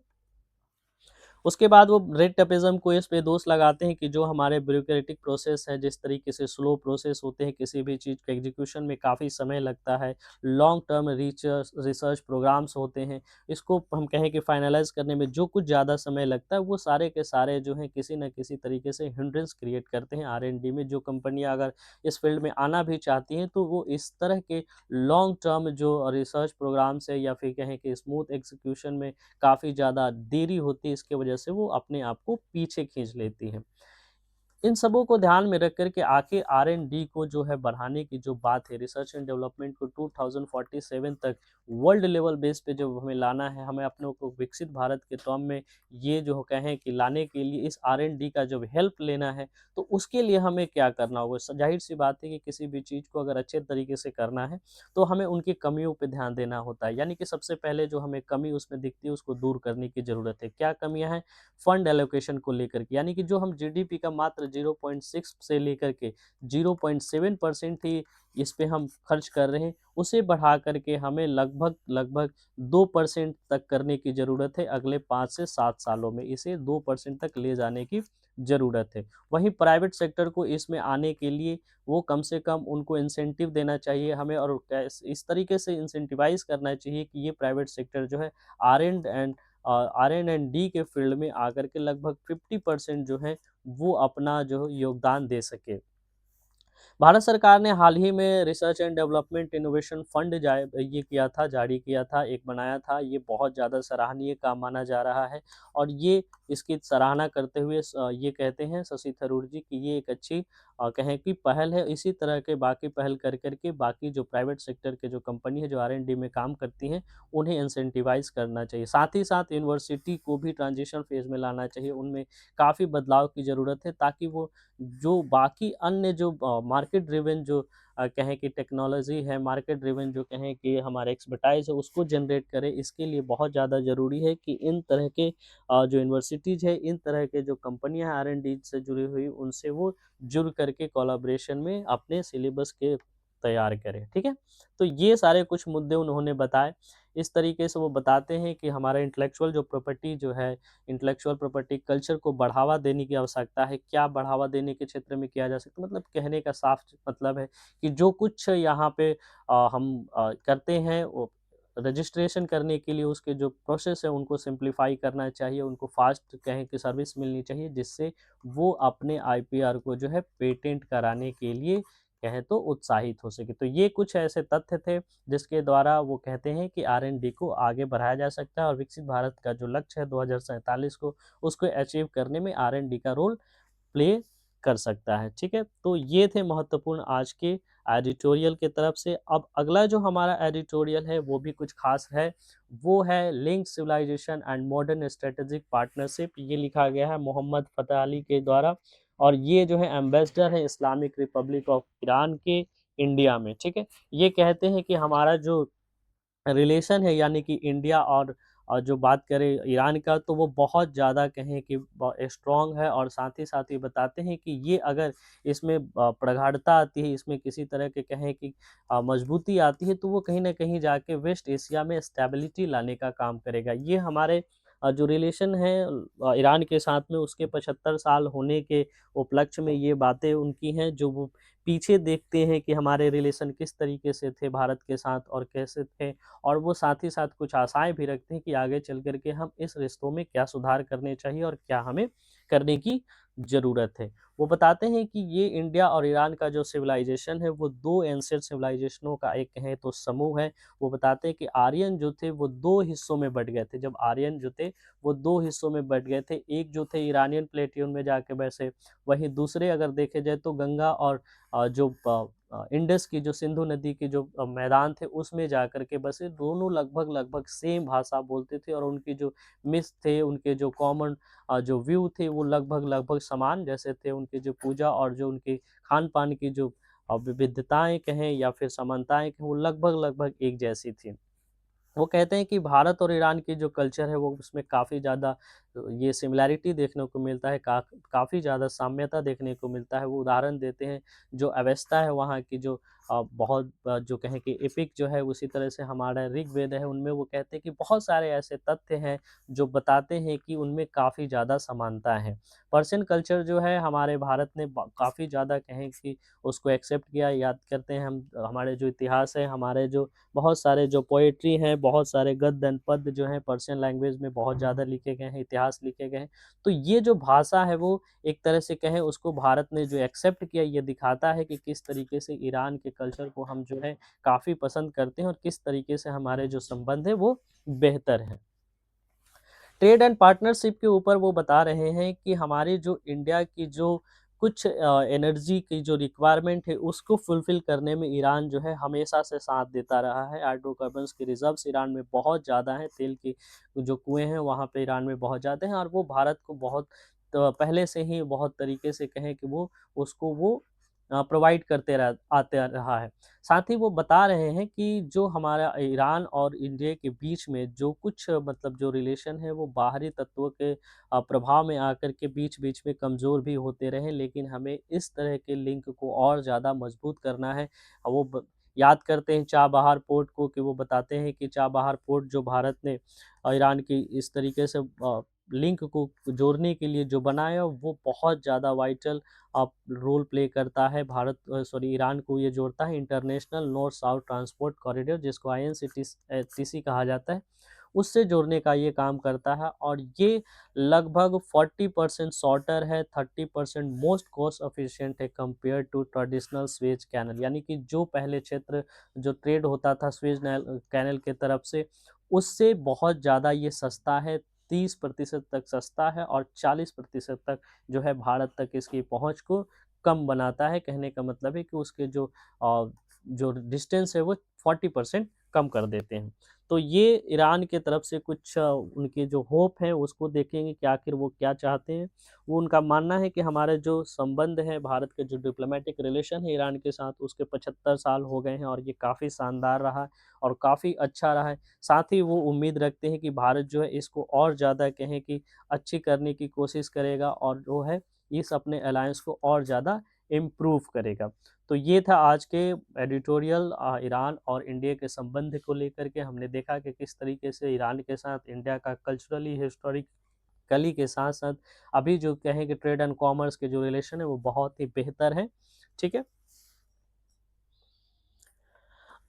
उसके बाद वो रेड टपेज़म को इस पे दोष लगाते हैं कि जो हमारे ब्यूरोक्रेटिक प्रोसेस है, जिस तरीके से स्लो प्रोसेस होते हैं, किसी भी चीज़ के एग्जीक्यूशन में काफ़ी समय लगता है, लॉन्ग टर्म रिसर्च प्रोग्राम्स होते हैं, इसको हम कहें कि फाइनलाइज़ करने में जो कुछ ज़्यादा समय लगता है, वो सारे के सारे जो हैं किसी न किसी तरीके से हिंड्रेंस क्रिएट करते हैं R&D में। जो कंपनियाँ अगर इस फील्ड में आना भी चाहती हैं, तो वो इस तरह के लॉन्ग टर्म जो रिसर्च प्रोग्राम्स है या फिर कहें कि स्मूथ एग्जीक्यूशन में काफ़ी ज़्यादा देरी होती है, इसकी वजह से वो अपने आप को पीछे खींच लेती हैं। इन सबों को ध्यान में रख कर के आखिर R&D को जो है बढ़ाने की जो बात है, रिसर्च एंड डेवलपमेंट को 2047 तक वर्ल्ड लेवल बेस पे जब हमें लाना है, हमें अपनों को विकसित भारत के टर्म में ये जो कहें कि लाने के लिए इस R&D का जब हेल्प लेना है, तो उसके लिए हमें क्या करना होगा? ज़ाहिर सी बात है कि किसी भी चीज़ को अगर अच्छे तरीके से करना है, तो हमें उनकी कमियों पे ध्यान देना होता है। यानी कि सबसे पहले जो हमें कमी उसमें दिखती है, उसको दूर करने की ज़रूरत है। क्या कमियाँ हैं? फंड एलोकेशन को लेकर के, यानी कि जो हम जीडीपी का मात्र 0.6 से लेकर के 0.7% ही इस पे हम खर्च कर रहे हैं, उसे बढ़ा करके हमें लगभग लगभग 2% तक करने की ज़रूरत है। अगले 5 से 7 सालों में इसे 2% तक ले जाने की ज़रूरत है। वहीं प्राइवेट सेक्टर को इसमें आने के लिए वो कम से कम उनको इंसेंटिव देना चाहिए हमें, और इस तरीके से इंसेंटिवाइज़ करना चाहिए कि ये प्राइवेट सेक्टर जो है R&D के फील्ड में आकर के लगभग 50% जो है वो अपना जो योगदान दे सके। भारत सरकार ने हाल ही में research and development innovation fund जारी किया था, एक बनाया था। ये बहुत ज़्यादा सराहनीय काम माना जा रहा है, और ये इसकी सराहना करते हुए ये कहते हैं शशि थरूर जी कि ये एक अच्छी कहें कि पहल है। इसी तरह के बाकी पहल कर कर के बाकी जो प्राइवेट सेक्टर के जो कंपनी है जो R&D में काम करती हैं, उन्हें इंसेंटिवाइज़ करना चाहिए। साथ ही साथ यूनिवर्सिटी को भी ट्रांजिशन फेज़ में लाना चाहिए, उनमें काफ़ी बदलाव की ज़रूरत है, ताकि वो जो बाकी अन्य जो मार्केट ड्रिवन जो कहें कि टेक्नोलॉजी है, मार्केट ड्रिवन जो कहें कि हमारा एक्सपर्टाइज़ है, उसको जनरेट करे। इसके लिए बहुत ज़्यादा ज़रूरी है कि इन तरह के जो यूनिवर्सिटीज़ है, इन तरह के जो कंपनियाँ हैं R&D से जुड़ी हुई, उनसे वो जुड़ करके कोलैबोरेशन में अपने सिलेबस के तैयार करें। ठीक है? तो ये सारे कुछ मुद्दे उन्होंने बताए। इस तरीके से वो बताते हैं कि हमारा इंटेलेक्चुअल जो प्रॉपर्टी जो है, इंटेलेक्चुअल प्रॉपर्टी कल्चर को बढ़ावा देने की आवश्यकता है। क्या बढ़ावा देने के क्षेत्र में किया जा सकता है? मतलब कहने का साफ मतलब है कि जो कुछ यहाँ पे हम करते हैं, वो रजिस्ट्रेशन करने के लिए उसके जो प्रोसेस है उनको सिंप्लीफाई करना चाहिए, उनको फास्ट कहें कि सर्विस मिलनी चाहिए, जिससे वो अपने IPR को जो है पेटेंट कराने के लिए कहें तो उत्साहित हो सके। तो ये कुछ ऐसे तथ्य थे जिसके द्वारा वो कहते हैं कि R&D को आगे बढ़ाया जा सकता है, और विकसित भारत का जो लक्ष्य है 2047 को, उसको अचीव करने में R&D का रोल प्ले कर सकता है। ठीक है? तो ये थे महत्वपूर्ण आज के एडिटोरियल की तरफ से। अब अगला जो हमारा एडिटोरियल है वो भी कुछ खास है, वो है linked civilisation and modern strategic partnership. ये लिखा गया है मोहम्मद फ़तह अली के द्वारा, और ये जो है एम्बेसडर है इस्लामिक रिपब्लिक ऑफ ईरान के इंडिया में। ठीक है? ये कहते हैं कि हमारा जो रिलेशन है, यानी कि इंडिया और जो बात करें ईरान का, तो वो बहुत ज़्यादा कहें कि स्ट्रॉन्ग है, और साथ ही बताते हैं कि ये अगर इसमें प्रगाढ़ता आती है, इसमें किसी तरह के कहें कि मजबूती आती है, तो वो कहीं ना कहीं जाके वेस्ट एशिया में स्टेबिलिटी लाने का काम करेगा। ये हमारे जो रिलेशन है ईरान के साथ में, उसके 75 साल होने के उपलक्ष्य में ये बातें उनकी हैं, जो वो पीछे देखते हैं कि हमारे रिलेशन किस तरीके से थे भारत के साथ और कैसे थे, और वो साथ ही साथ कुछ आशाएं भी रखते हैं कि आगे चल कर के हम इस रिश्तों में क्या सुधार करने चाहिए और क्या हमें करने की ज़रूरत है। वो बताते हैं कि ये इंडिया और ईरान का जो सिविलाइजेशन है वो 2 एंशिएंट सिविलाइजेशनों का एक कहें तो समूह है। वो बताते हैं कि आर्यन जो थे वो 2 हिस्सों में बँट गए थे। जब आर्यन जो थे वो 2 हिस्सों में बँट गए थे। एक जो थे ईरानियन प्लेटियन में जाके बसे, वहीं दूसरे अगर देखे जाए तो गंगा और इंडस की जो सिंधु नदी की जो मैदान थे उसमें जाकर के बसे। दोनों लगभग-लगभग सेम भाषा बोलते थे और उनकी जो मिथ थे, उनके जो कॉमन जो व्यू थे वो लगभग-लगभग समान जैसे थे। उनकी जो पूजा और जो उनके खान-पान की जो विविधताएँ कहें या फिर समानताएँ कहें, वो लगभग-लगभग एक जैसी थी। वो कहते हैं कि भारत और ईरान की जो कल्चर है वो उसमें काफ़ी ज़्यादा ये सिमिलैरिटी देखने को मिलता है, काफ़ी ज़्यादा साम्यता देखने को मिलता है। वो उदाहरण देते हैं, जो अवेस्ता है वहाँ की जो बहुत जो कहें कि एपिक जो है, उसी तरह से हमारा ऋग्वेद है, उनमें वो कहते हैं कि बहुत सारे ऐसे तथ्य हैं जो बताते हैं कि उनमें काफ़ी ज़्यादा समानता है। पर्शियन कल्चर जो है हमारे भारत ने काफ़ी ज़्यादा कहें कि उसको एक्सेप्ट किया। याद करते हैं हम, हमारे जो इतिहास है, हमारे जो बहुत सारे जो पोएट्री हैं, बहुत सारे गद्य एंड पद्य जो हैं पर्शियन लैंग्वेज में बहुत ज़्यादा लिखे गए हैं, इतिहास लिखे गए हैं। तो ये जो भाषा है वो एक तरह से कहें उसको भारत ने जो एक्सेप्ट किया, ये दिखाता है कि किस तरीके से ईरान के कल्चर को हम जो है काफ़ी पसंद करते हैं और किस तरीके से हमारे जो संबंध है वो बेहतर हैं। ट्रेड एंड पार्टनरशिप के ऊपर वो बता रहे हैं कि हमारी जो इंडिया की जो कुछ एनर्जी की जो रिक्वायरमेंट है उसको फुलफ़िल करने में ईरान जो है हमेशा से साथ देता रहा है। हाइड्रोकार्बन्स के रिज़र्व्स ईरान में बहुत ज़्यादा हैं, तेल की जो कुएँ हैं वहाँ पे ईरान में बहुत ज़्यादा हैं, और वो भारत को बहुत पहले से ही बहुत तरीके से कहें कि वो उसको वो प्रोवाइड करते आते रहा है। साथ ही वो बता रहे हैं कि जो हमारा ईरान और इंडिया के बीच में जो कुछ मतलब जो रिलेशन है वो बाहरी तत्वों के प्रभाव में आकर के बीच-बीच में कमज़ोर भी होते रहे, लेकिन हमें इस तरह के लिंक को और ज़्यादा मजबूत करना है। वो याद करते हैं चाबहार पोर्ट को, कि वो बताते हैं कि चाबहार पोर्ट जो भारत ने ईरान की इस तरीके से लिंक को जोड़ने के लिए जो बनाया, वो बहुत ज़्यादा वाइटल रोल प्ले करता है। ईरान को ये जोड़ता है international north south transport corridor, जिसको टीसी कहा जाता है, उससे जोड़ने का ये काम करता है, और ये लगभग 40% शॉर्टर है, 30% मोस्ट कॉस्ट एफिशिएंट है compare to traditional Suez canal. यानी कि जो पहले क्षेत्र जो ट्रेड होता था स्वेज कैनल के तरफ से, उससे बहुत ज़्यादा ये सस्ता है, 30% तक सस्ता है, और 40% तक जो है भारत तक इसकी पहुँच को कम बनाता है। कहने का मतलब है कि उसके जो डिस्टेंस है वो 40% कम कर देते हैं। तो ये ईरान के तरफ से कुछ उनके जो होप है उसको देखेंगे कि आखिर वो क्या चाहते हैं। वो उनका मानना है कि हमारे जो संबंध है, भारत के जो डिप्लोमेटिक रिलेशन है ईरान के साथ, उसके 75 साल हो गए हैं और ये काफ़ी शानदार रहा है और काफ़ी अच्छा रहा है। साथ ही वो उम्मीद रखते हैं कि भारत जो है इसको और ज़्यादा कहें कि अच्छी करने की कोशिश करेगा, और जो है इस अपने अलायंस को और ज़्यादा इम्प्रूव करेगा। तो ये था आज के एडिटोरियल ईरान और इंडिया के संबंध को लेकर के। हमने देखा कि किस तरीके से ईरान के साथ इंडिया का कल्चरली, हिस्टोरिकली के साथ-साथ अभी जो कहें कि ट्रेड एंड कॉमर्स के जो रिलेशन है वो बहुत ही बेहतर है। ठीक है?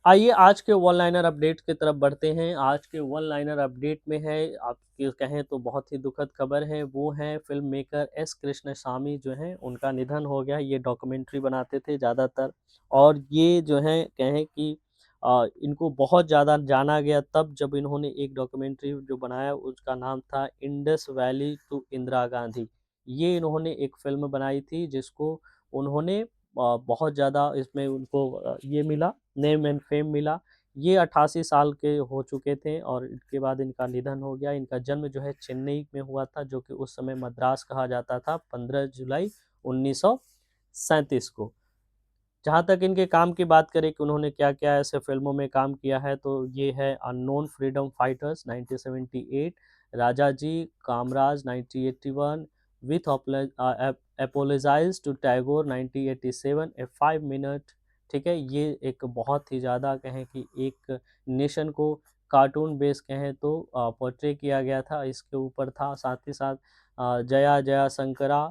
आइए आज के वन लाइनर अपडेट की तरफ बढ़ते हैं। आज के वन लाइनर अपडेट में है, आप ये कहें तो बहुत ही दुखद खबर है, वो है फ़िल्म मेकर एस कृष्णस्वामी जो हैं, उनका निधन हो गया। ये डॉक्यूमेंट्री बनाते थे ज़्यादातर, और ये जो है कहें कि इनको बहुत ज़्यादा जाना गया तब जब इन्होंने एक डॉक्यूमेंट्री जो बनाया, उसका नाम था इंडस वैली टू इंदिरा गांधी। ये इन्होंने एक फ़िल्म बनाई थी जिसको उन्होंने बहुत ज़्यादा इसमें उनको ये मिला, नेम एंड फेम मिला। ये 88 साल के हो चुके थे और इसके बाद इनका निधन हो गया। इनका जन्म जो है चेन्नई में हुआ था, जो कि उस समय मद्रास कहा जाता था, 15 जुलाई 1937 को। जहाँ तक इनके काम की बात करें कि उन्होंने क्या-क्या ऐसे फ़िल्मों में काम किया है, तो ये है unknown freedom fighters 1978, Rajaji, Kamaraj 1981, with apologies to Tagore 1987, a 5 minute. ठीक है? ये एक बहुत ही ज़्यादा कहें कि एक नेशन को कार्टून बेस कहें तो पोर्ट्रे किया गया था, इसके ऊपर था। साथ ही साथ जया जया शंकरा,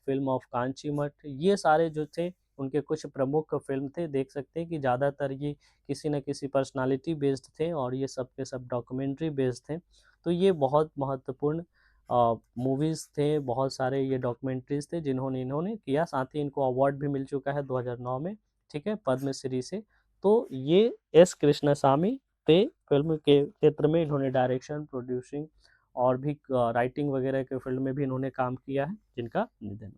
फिल्म ऑफ कांची मठ, ये सारे जो थे उनके कुछ प्रमुख फिल्म थे। देख सकते हैं कि ज़्यादातर ये किसी न किसी पर्सनालिटी बेस्ड थे और ये सब के सब डॉक्यूमेंट्री बेस्ड थे। तो ये बहुत महत्वपूर्ण मूवीज़ थे, बहुत सारे ये डॉक्यूमेंट्रीज़ थे जिन्होंने इन्होंने किया। साथ ही इनको अवार्ड भी मिल चुका है 2009 में, ठीक है, पद्मश्री से। तो ये एस कृष्णसामी पे फिल्म के क्षेत्र में इन्होंने डायरेक्शन, प्रोड्यूसिंग और भी राइटिंग वगैरह के फील्ड में भी इन्होंने काम किया है, जिनका निधन।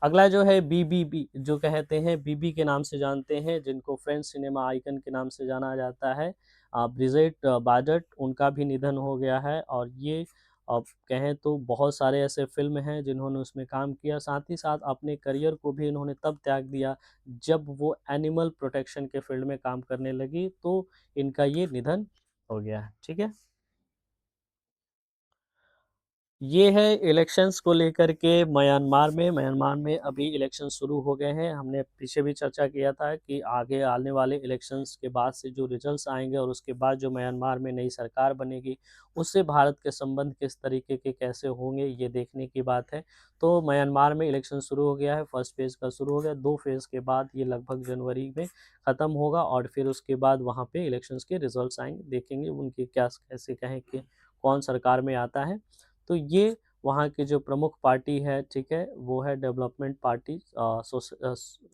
अगला जो है बीबीबी, जो कहते हैं बीबी के नाम से जानते हैं, जिनको फ्रेंच सिनेमा आइकन के नाम से जाना जाता है, ब्रिजेट बाजट, उनका भी निधन हो गया है। और ये अब कहें तो बहुत सारे ऐसे फिल्म हैं जिन्होंने उसमें काम किया। साथ ही साथ अपने करियर को भी इन्होंने तब त्याग दिया जब वो एनिमल प्रोटेक्शन के फील्ड में काम करने लगी, तो इनका ये निधन हो गया है, ठीक है। ये है इलेक्शंस को लेकर के म्यांमार में अभी इलेक्शन शुरू हो गए हैं। हमने पीछे भी चर्चा किया था कि आगे आने वाले इलेक्शंस के बाद से जो रिजल्ट्स आएंगे और उसके बाद जो म्यांमार में नई सरकार बनेगी, उससे भारत के संबंध किस तरीके के कैसे होंगे, ये देखने की बात है। तो म्यांमार में इलेक्शन शुरू हो गया है, फर्स्ट फेज़ का शुरू हो गया। 2 फेज़ के बाद ये लगभग जनवरी में ख़त्म होगा और फिर उसके बाद वहाँ पे इलेक्शंस के रिजल्ट्स आएंगे, देखेंगे उनकी क्या कैसे कहें कि कौन सरकार में आता है। तो ये वहाँ की जो प्रमुख पार्टी है, ठीक है, वो है development party,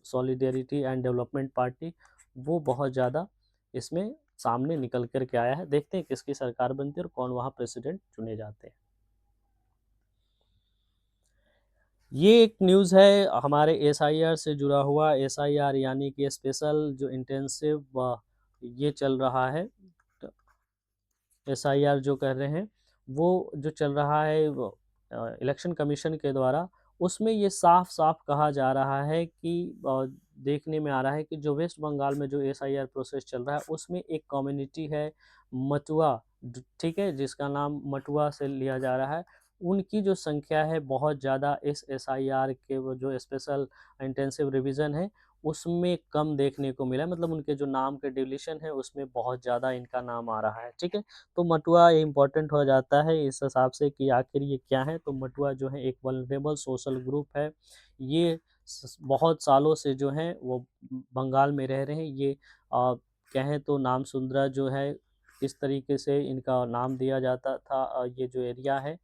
solidarity and development party. वो बहुत ज़्यादा इसमें सामने निकल कर के आया है। देखते हैं किसकी सरकार बनती है और कौन वहाँ प्रेसिडेंट चुने जाते हैं। ये एक न्यूज़ है हमारे एसआईआर से जुड़ा हुआ। एसआईआर यानी कि स्पेशल जो इंटेंसिव ये चल रहा है, एसआईआर जो कर रहे हैं, वो जो चल रहा है इलेक्शन कमीशन के द्वारा, उसमें ये साफ साफ कहा जा रहा है कि देखने में आ रहा है कि जो वेस्ट बंगाल में जो एसआईआर प्रोसेस चल रहा है, उसमें एक कम्युनिटी है मटुआ, ठीक है, जिसका नाम मटुआ से लिया जा रहा है। उनकी जो संख्या है बहुत ज़्यादा इस एसआईआर के वो जो स्पेशल इंटेंसिव रिवीजन है उसमें कम देखने को मिला, मतलब उनके जो नाम के डिलीशन है उसमें बहुत ज़्यादा इनका नाम आ रहा है, ठीक है। तो मटुआ इम्पोर्टेंट हो जाता है इस हिसाब से कि आखिर ये क्या है। तो मटुआ जो है एक वल्नरेबल सोशल ग्रुप है। ये बहुत सालों से जो है वो बंगाल में रह रहे हैं। ये कहें तो नाम सुंदरा जो है, इस तरीके से इनका नाम दिया जाता था ये जो एरिया है।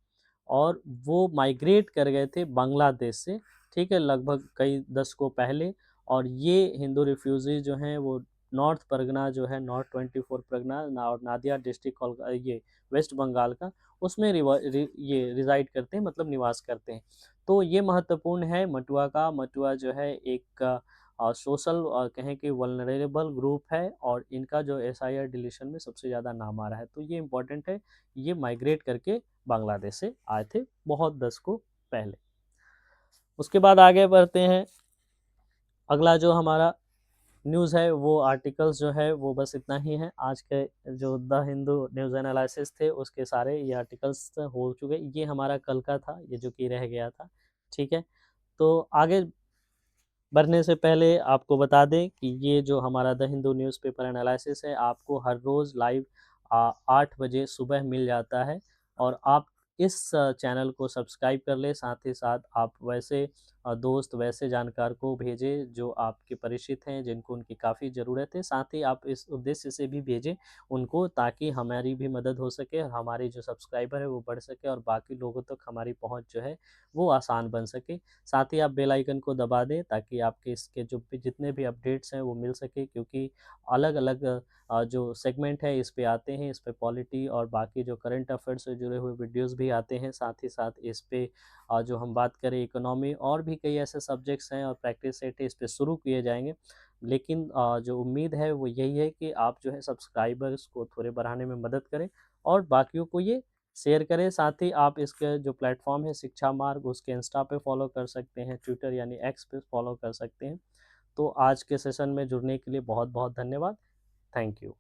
और वो माइग्रेट कर गए थे बांग्लादेश से, ठीक है, लगभग कई दशकों पहले। और ये हिंदू रिफ्यूजी जो हैं वो नॉर्थ परगना जो है, नॉर्थ 24 परगना और नादिया डिस्ट्रिक्ट ये वेस्ट बंगाल का, उसमें ये रिजाइड करते हैं, मतलब निवास करते हैं। तो ये महत्वपूर्ण है मटुआ का। मटुआ जो है एक सोशल कहें कि वल्नरेबल ग्रुप है और इनका जो एसआईआर डिलीशन में सबसे ज़्यादा नाम आ रहा है। तो ये इम्पोर्टेंट है। ये माइग्रेट करके बांग्लादेश से आए थे बहुत दशकों पहले। उसके बाद आगे बढ़ते हैं। अगला जो हमारा न्यूज़ है वो आर्टिकल्स जो है वो बस इतना ही है। आज के जो द हिंदू न्यूज़ एनालिसिस थे उसके सारे ये आर्टिकल्स हो चुके। ये हमारा कल का था, ये जो कि रह गया था, ठीक है। तो आगे बढ़ने से पहले आपको बता दें कि ये जो हमारा द हिंदू न्यूज़पेपर एनालिसिस है आपको हर रोज़ लाइव 8 बजे सुबह मिल जाता है। और आप इस चैनल को सब्सक्राइब कर लें। साथ ही साथ आप वैसे दोस्त वैसे जानकार को भेजें जो आपके परिचित हैं, जिनको उनकी काफ़ी ज़रूरत है। साथ ही आप इस उद्देश्य से भी भेजें उनको, ताकि हमारी भी मदद हो सके और हमारी जो सब्सक्राइबर है वो बढ़ सके और बाकी लोगों तक हमारी पहुंच जो है वो आसान बन सके। साथ ही आप बेल आइकन को दबा दें ताकि आपके इसके जो भी जितने भी अपडेट्स हैं वो मिल सके, क्योंकि अलग अलग जो सेगमेंट है इस पे आते हैं। इस पे पॉलिटी और बाकी जो करंट अफेयर्स से जुड़े हुए वीडियोस भी आते हैं। साथ ही साथ इस पे जो हम बात करें इकोनॉमी और भी कई ऐसे सब्जेक्ट्स हैं और प्रैक्टिस सेट है इस पे शुरू किए जाएंगे। लेकिन जो उम्मीद है वो यही है कि आप जो है सब्सक्राइबर्स को थोड़े बढ़ाने में मदद करें और बाकियों को ये शेयर करें। साथ ही आप इसके जो प्लेटफॉर्म है शिक्षा मार्ग, उसके इंस्टा पे फॉलो कर सकते हैं, ट्विटर यानी एक्स पे फॉलो कर सकते हैं। तो आज के सेशन में जुड़ने के लिए बहुत बहुत धन्यवाद। Thank you.